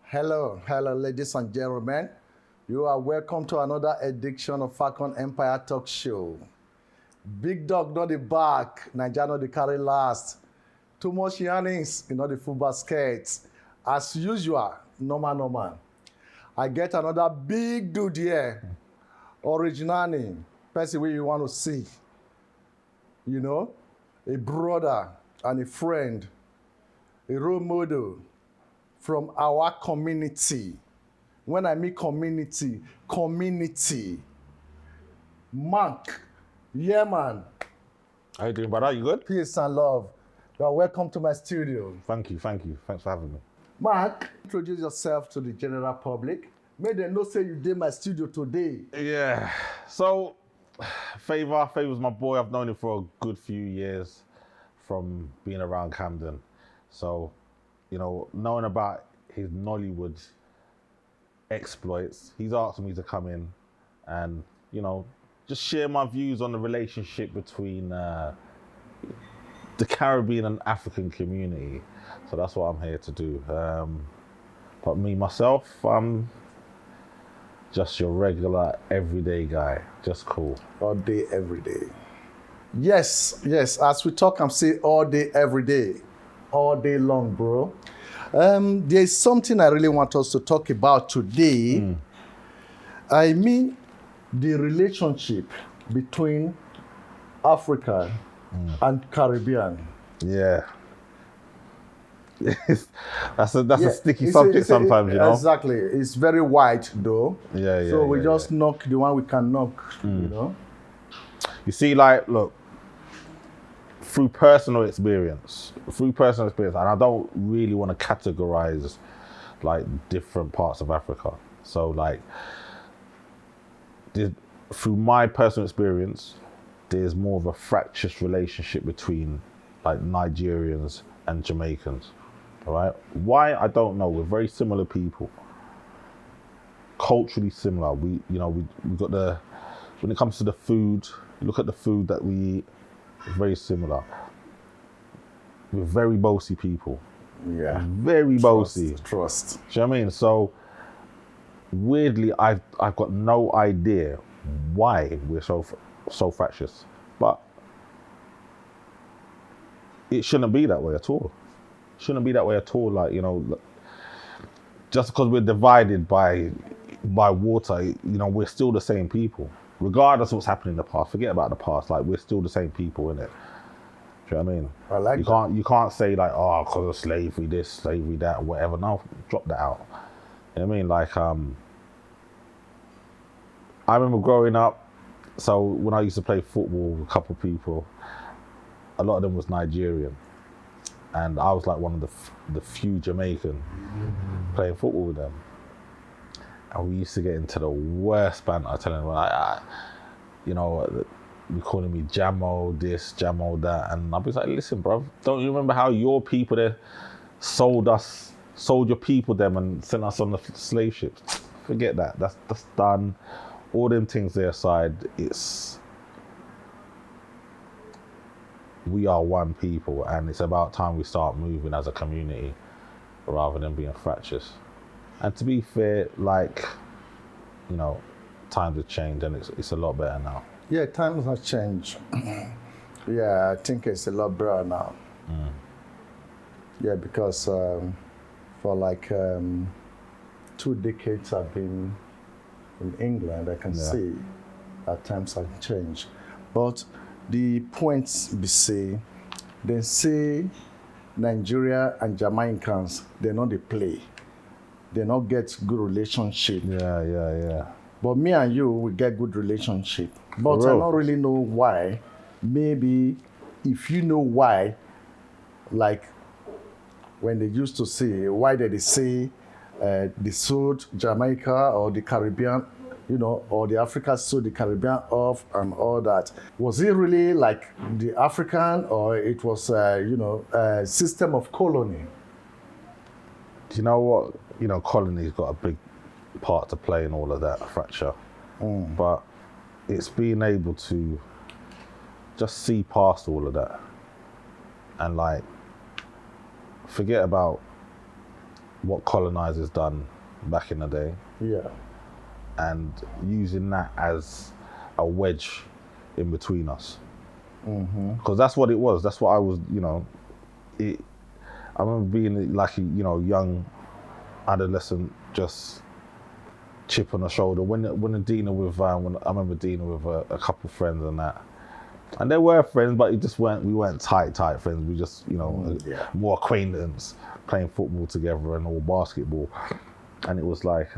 Hello, ladies and gentlemen. You are welcome to another edition of Fakon Empire Talkshow. Big dog not the back, Nigeria not the carry last. Too much yarnings in all the full baskets. As usual, normal. I get another big dude here. Original name, person where you want to see. You know, a brother and a friend, a role model from our community. When I mean community. Mark, yeah man, How you doing, brother? You good? peace and love. You are welcome to my studio. Thank you. Thanks for having me. Mark, introduce yourself to the general public. May they know say you did my studio today. Yeah. So, Favor's my boy. I've known him for a good few years from being around Camden. So, you know, knowing about his Nollywood exploits, he's asked me to come in and, you know, just share my views on the relationship between the Caribbean and African community. So that's what I'm here to do. But me, myself, I'm just your regular, everyday guy. Just cool. All day, every day. Yes. As we talk, I'm saying all day, every day. All day long, bro. There's something I really want us to talk about today. I mean, the relationship between Africa and Caribbean. Yeah. that's a sticky subject sometimes, you know? Exactly. It's very wide, though. Yeah. So we just knock the one we can knock, you know? You see, like, look, through personal experience, and I don't really want to categorize, like, different parts of Africa. So, like, through my personal experience, there's more of a fractious relationship between, like, Nigerians and Jamaicans. All right, why I don't know. We're very similar people, culturally similar. We got when it comes to the food, look at the food that we eat, it's very similar. We're very bossy people. Yeah. Very bossy. Trust. Do you know what I mean? So weirdly, I've got no idea why we're so fractious, but it shouldn't be that way at all. Like, you know, just because we're divided by water, you know, we're still the same people, regardless of what's happened in the past. Forget about the past. Like, we're still the same people, innit? Do you know what I mean? I like that. You can't say, like, oh, because of slavery this, slavery that, whatever. No, drop that out. You know what I mean? Like, I remember growing up, so when I used to play football with a couple of people, a lot of them was Nigerian. And I was like one of the few Jamaican playing football with them. And we used to get into the worst banter, telling them, like, you know, be calling me Jamo this, Jamo that. And I'd be like, listen, bro, don't you remember how your people there sold your people them and sent us on the slave ships? Forget that. That's done. All them things there aside, we are one people, and it's about time we start moving as a community rather than being fractious. And to be fair, like, you know, times have changed and it's a lot better now. Yeah, times have changed. Yeah, I think it's a lot better now. Yeah, because for like 2 decades I've been in England, I can see that times have changed. But the points be say, they say Nigeria and Jamaicans, they not they play. They not get good relationship. Yeah. But me and you, we get good relationship. But I don't really know why. Maybe if you know why, like when they used to say, why did they say they sold Jamaica or the Caribbean, you know, or the Africa sold the Caribbean off and all that. Was it really like the African, or it was, a system of colony? Do you know what? You know, colony's got a big part to play in all of that fracture. But it's being able to just see past all of that and, like, forget about what colonizers done back in the day, Yeah. and using that as a wedge in between us. Because that's what it was. That's what I was, I remember being like a, young adolescent, just chip on the shoulder. When dealing with, I remember dealing with a couple friends and that. And they were friends, but we weren't tight friends. We just, more acquaintance, playing football together and all basketball. And it was like,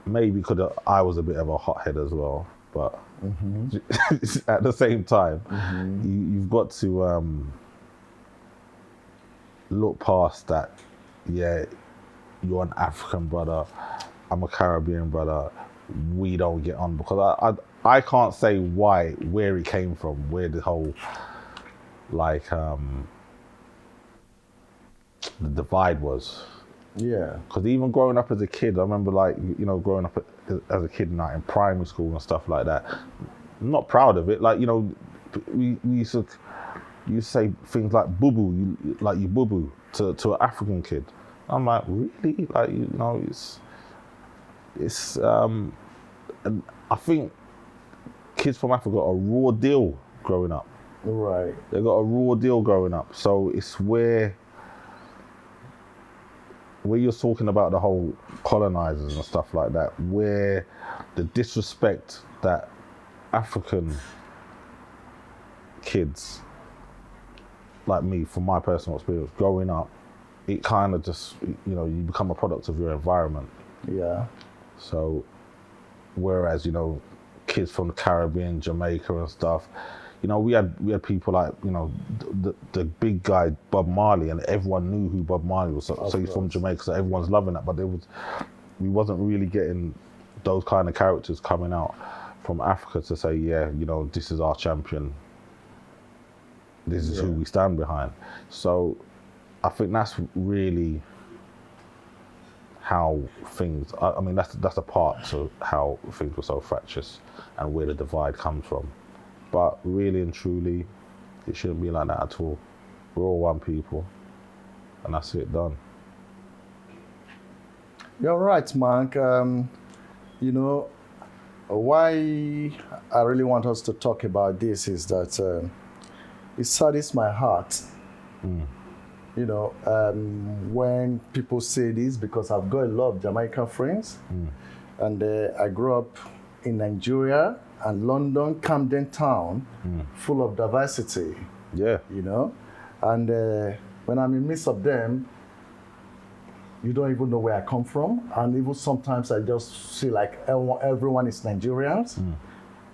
maybe because I was a bit of a hothead as well, but at the same time, you've got to look past that. Yeah, you're an African brother, I'm a Caribbean brother, we don't get on, because I can't say where it came from, where the whole like the divide was. Yeah. Because even growing up as a kid, I remember growing up as a kid in primary school and stuff like that. I'm not proud of it. Like, we used to say things like boo boo, you boo boo to an African kid. I'm like, really? Like, it's and I think kids from Africa got a raw deal growing up. Right. They got a raw deal growing up. So it's where you're talking about the whole colonizers and stuff like that, where the disrespect that African kids, like me, from my personal experience, growing up, it kind of just, you become a product of your environment. Yeah. So, whereas, kids from the Caribbean, Jamaica and stuff, we had people like, the big guy, Bob Marley, and everyone knew who Bob Marley was. So he's from Jamaica, so everyone's loving that. But we wasn't really getting those kind of characters coming out from Africa to say, yeah, this is our champion. This is who we stand behind. So I think that's really how things, I mean, that's a part to how things were so fractious and where the divide comes from. But really and truly, it shouldn't be like that at all. We're all one people, and that's it, done. You're right, Mark. Why I really want us to talk about this is that it saddens my heart. When people say this, because I've got a lot of Jamaican friends, and I grew up in Nigeria and London, Camden Town, full of diversity. Yeah. And when I'm in the midst of them, you don't even know where I come from. And even sometimes I just see like everyone is Nigerians,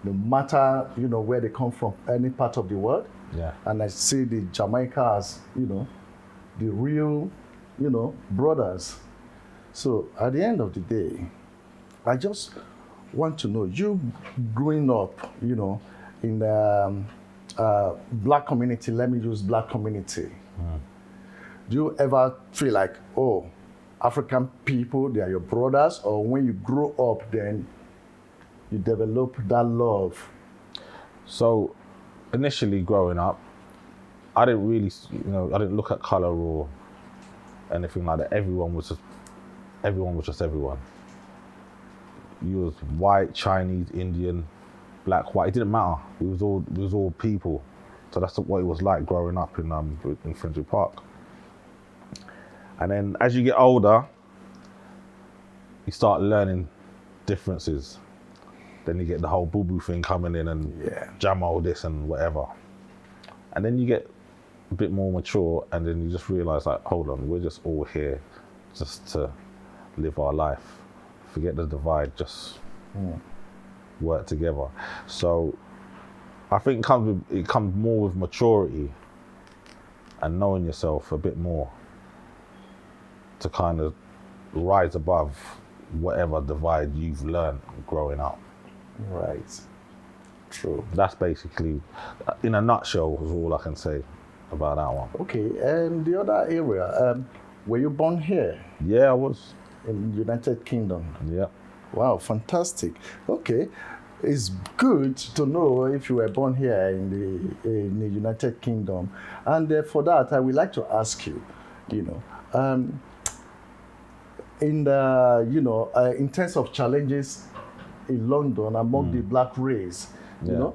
no matter, where they come from, any part of the world. Yeah. And I see the Jamaica as, the real, brothers. So at the end of the day, I just want to know, you growing up, in the black community, let me use black community. Do you ever feel like, oh, African people, they are your brothers, or when you grow up, then you develop that love? So initially growing up, I didn't really, I didn't look at color or anything like that. Everyone was just everyone. You was white, Chinese, Indian, black, white. It didn't matter. We was all people. So that's what it was like growing up in Finsbury Park. And then as you get older, you start learning differences. Then you get the whole boo-boo thing coming in and jam all this and whatever. And then you get a bit more mature, and then you just realize, like, hold on, we're just all here just to live our life. Forget the divide, just work together. So I think it comes more with maturity and knowing yourself a bit more to kind of rise above whatever divide you've learned growing up. Right. True. That's basically, in a nutshell, is all I can say about that one. Okay, and the other area, were you born here? Yeah, I was. In United Kingdom? Yeah. Wow, fantastic. Okay, it's good to know if you were born here in the United Kingdom. And for that, I would like to ask you, you know, in terms of challenges in London among the black race, you Yeah. know,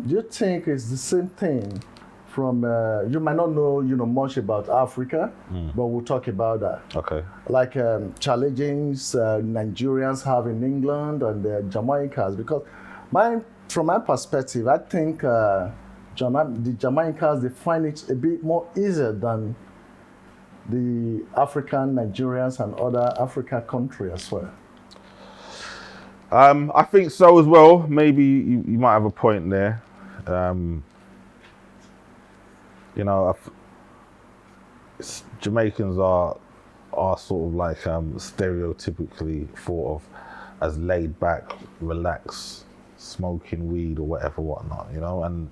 do you think it's the same thing from, you might not know, much about Africa, but we'll talk about that. Okay. Like challenges Nigerians have in England and Jamaicans, because from my perspective, I think the Jamaicans, they find it a bit more easier than the African Nigerians and other African countries as well. I think so as well. Maybe you might have a point there. Jamaicans are sort of like stereotypically thought of as laid back, relaxed, smoking weed or whatnot, and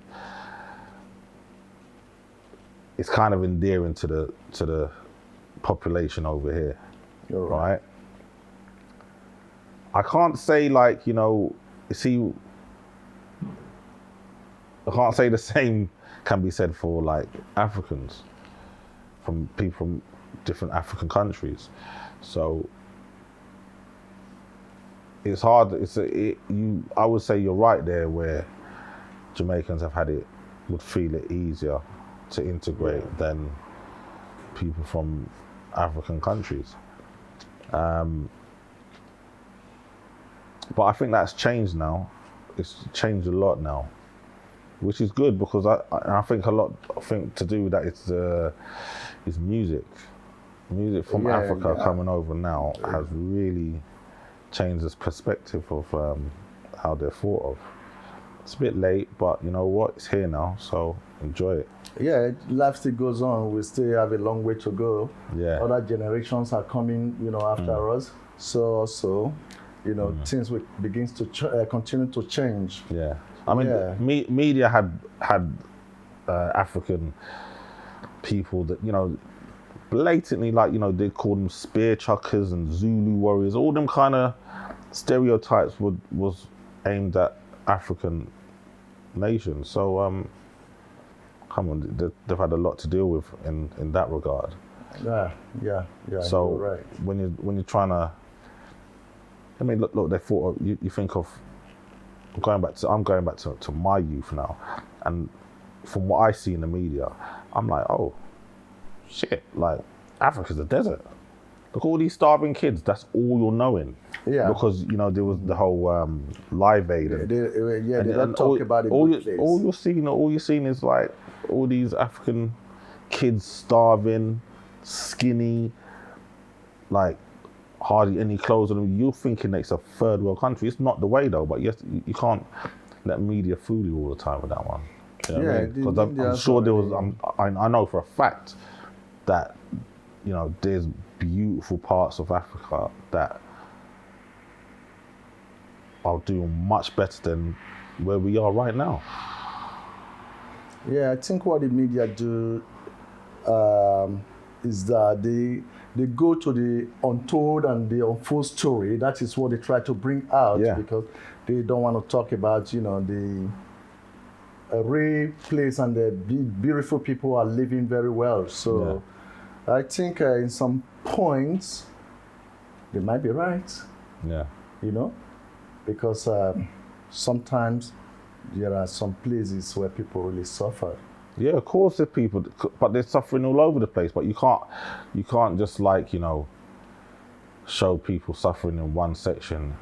it's kind of endearing to the population over here. You're right. I can't say I can't say the same can be said for like Africans, from people from different African countries. So it's hard. I would say you're right there, where Jamaicans would feel it easier to integrate than people from African countries. But I think that's changed now. It's changed a lot now, which is good, because I think to do with that is music. Music from Africa coming over now has really changed this perspective of how they're thought of. It's a bit late, but you know what? It's here now, so enjoy it. Yeah, life still goes on. We still have a long way to go. Yeah. Other generations are coming, after us. So, things will begins to continue to change. Yeah. I mean, media had African people that, blatantly, they called them spear chuckers and Zulu warriors. All them kind of stereotypes was aimed at African nations. So, come on, they've had a lot to deal with in that regard. Yeah. So you're right. when you're trying to, look, they thought you think of. I'm going back to my youth now, and from what I see in the media, I'm like, oh, shit! Like, Africa's a desert. Look, all these starving kids. That's all you're knowing. Yeah. Because there was the whole Live Aid. They don't talk about it. All you're seeing is like all these African kids starving, skinny, like hardly any clothes on them. You're thinking it's a third world country. It's not the way though. But yes, you can't let media fool you all the time with that one. You know what I mean? Because I'm sure there was. I know for a fact that there's beautiful parts of Africa that are doing much better than where we are right now. Yeah, I think what the media do is that they go to the untold and the unfold story. That is what they try to bring out, because they don't want to talk about, the real place and the beautiful people are living very well. So I think in some points they might be right. Yeah. Because sometimes there are some places where people really suffer. Yeah, of course there's people, but they're suffering all over the place. But you can't just show people suffering in one section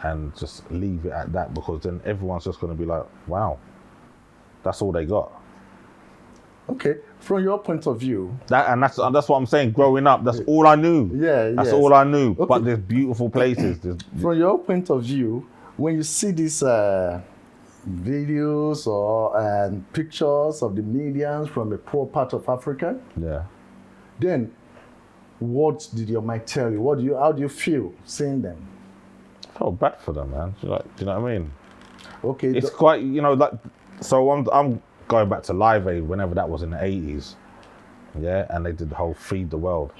and just leave it at that, because then everyone's just going to be like, wow, that's all they got. Okay, from your point of view. That's what I'm saying. Growing up, that's all I knew. That's all I knew. Okay. But there's beautiful places. From your point of view, when you see these videos or pictures of the medians from a poor part of Africa, then what did your mind tell you? How do you feel seeing them? I felt bad for them, man. Do you know what I mean? Okay. It's quite, so I'm going back to Live Aid, whenever that was in the 80s. Yeah, and they did the whole Feed the World.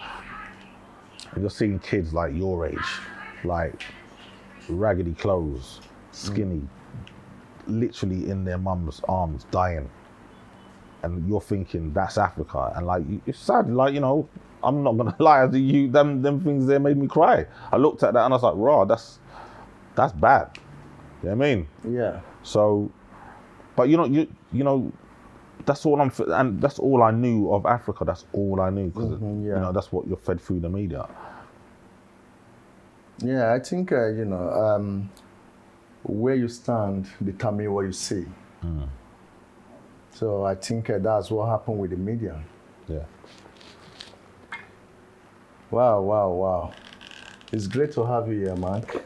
And you're seeing kids like your age, like raggedy clothes, skinny, literally in their mum's arms, dying. And you're thinking that's Africa, and like it's sad. Like, you know, I'm not gonna lie to you. Them things there made me cry. I looked at that and I was like, raw. That's bad. You know what I mean? Yeah. So, but you know, that's all and that's all I knew of Africa. That's all I knew because you know that's what you're fed through the media. Yeah, I think you know, where you stand determine what you see. So I think that's what happened with the media. Yeah. Wow. It's great to have you here, Mark.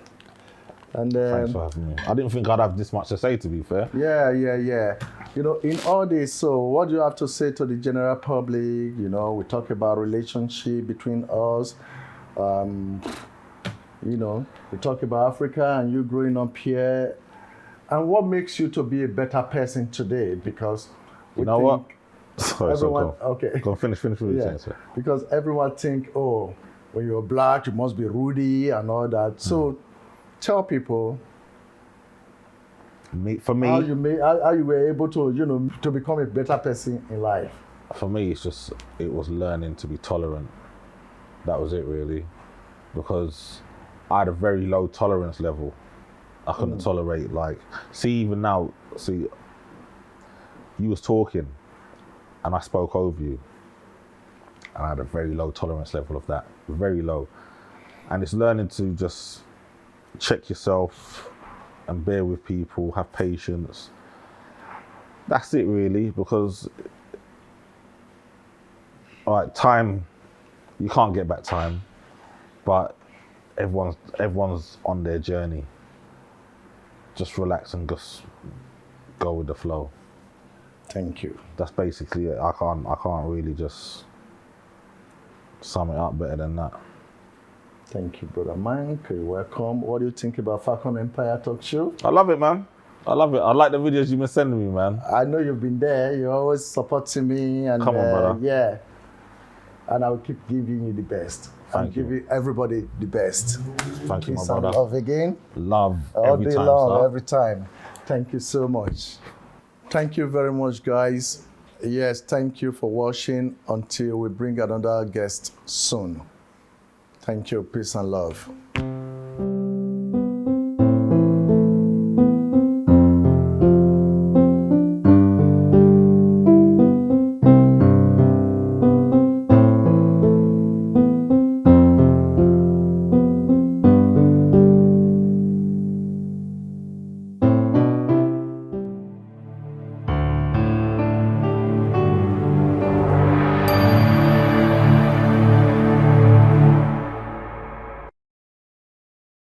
And Thanks for having me. I didn't think I'd have this much to say, to be fair. Yeah. You know, in all this, so what do you have to say to the general public? You know, we talk about relationship between us. You know, we talk about Africa and you growing up here. And what makes you to be a better person today? Because you know what? Sorry, everyone, go. okay. Go finish what you're saying, sir. Because everyone think, oh, when you're black, you must be rude and all that. So tell people for me, how you were able to, you know, to become a better person in life. For me, it was learning to be tolerant. That was it, really, because I had a very low tolerance level. I couldn't tolerate, like, even now, you was talking and I spoke over you and I had a very low tolerance level of that, very low. And it's learning to just check yourself and bear with people, have patience. That's it, really, because time, you can't get back time, but everyone's on their journey. Just relax and just go with the flow. Thank you. That's basically it. I can't really just sum it up better than that. Thank you, brother Mike. You're welcome. What do you think about Fakon Empire Talk Show? I love it, man. I love it. I like the videos you've been sending me, man. I know you've been there. You're always supporting me. And, come on, brother. Yeah. And I will keep giving you the best. Thank you. Giving everybody the best. Thank you, my Peace brother. and love again. Love all every day time, long, sir. every time. Thank you so much. Thank you very much, guys. Yes, thank you for watching until we bring another guest soon. Thank you. Peace and love.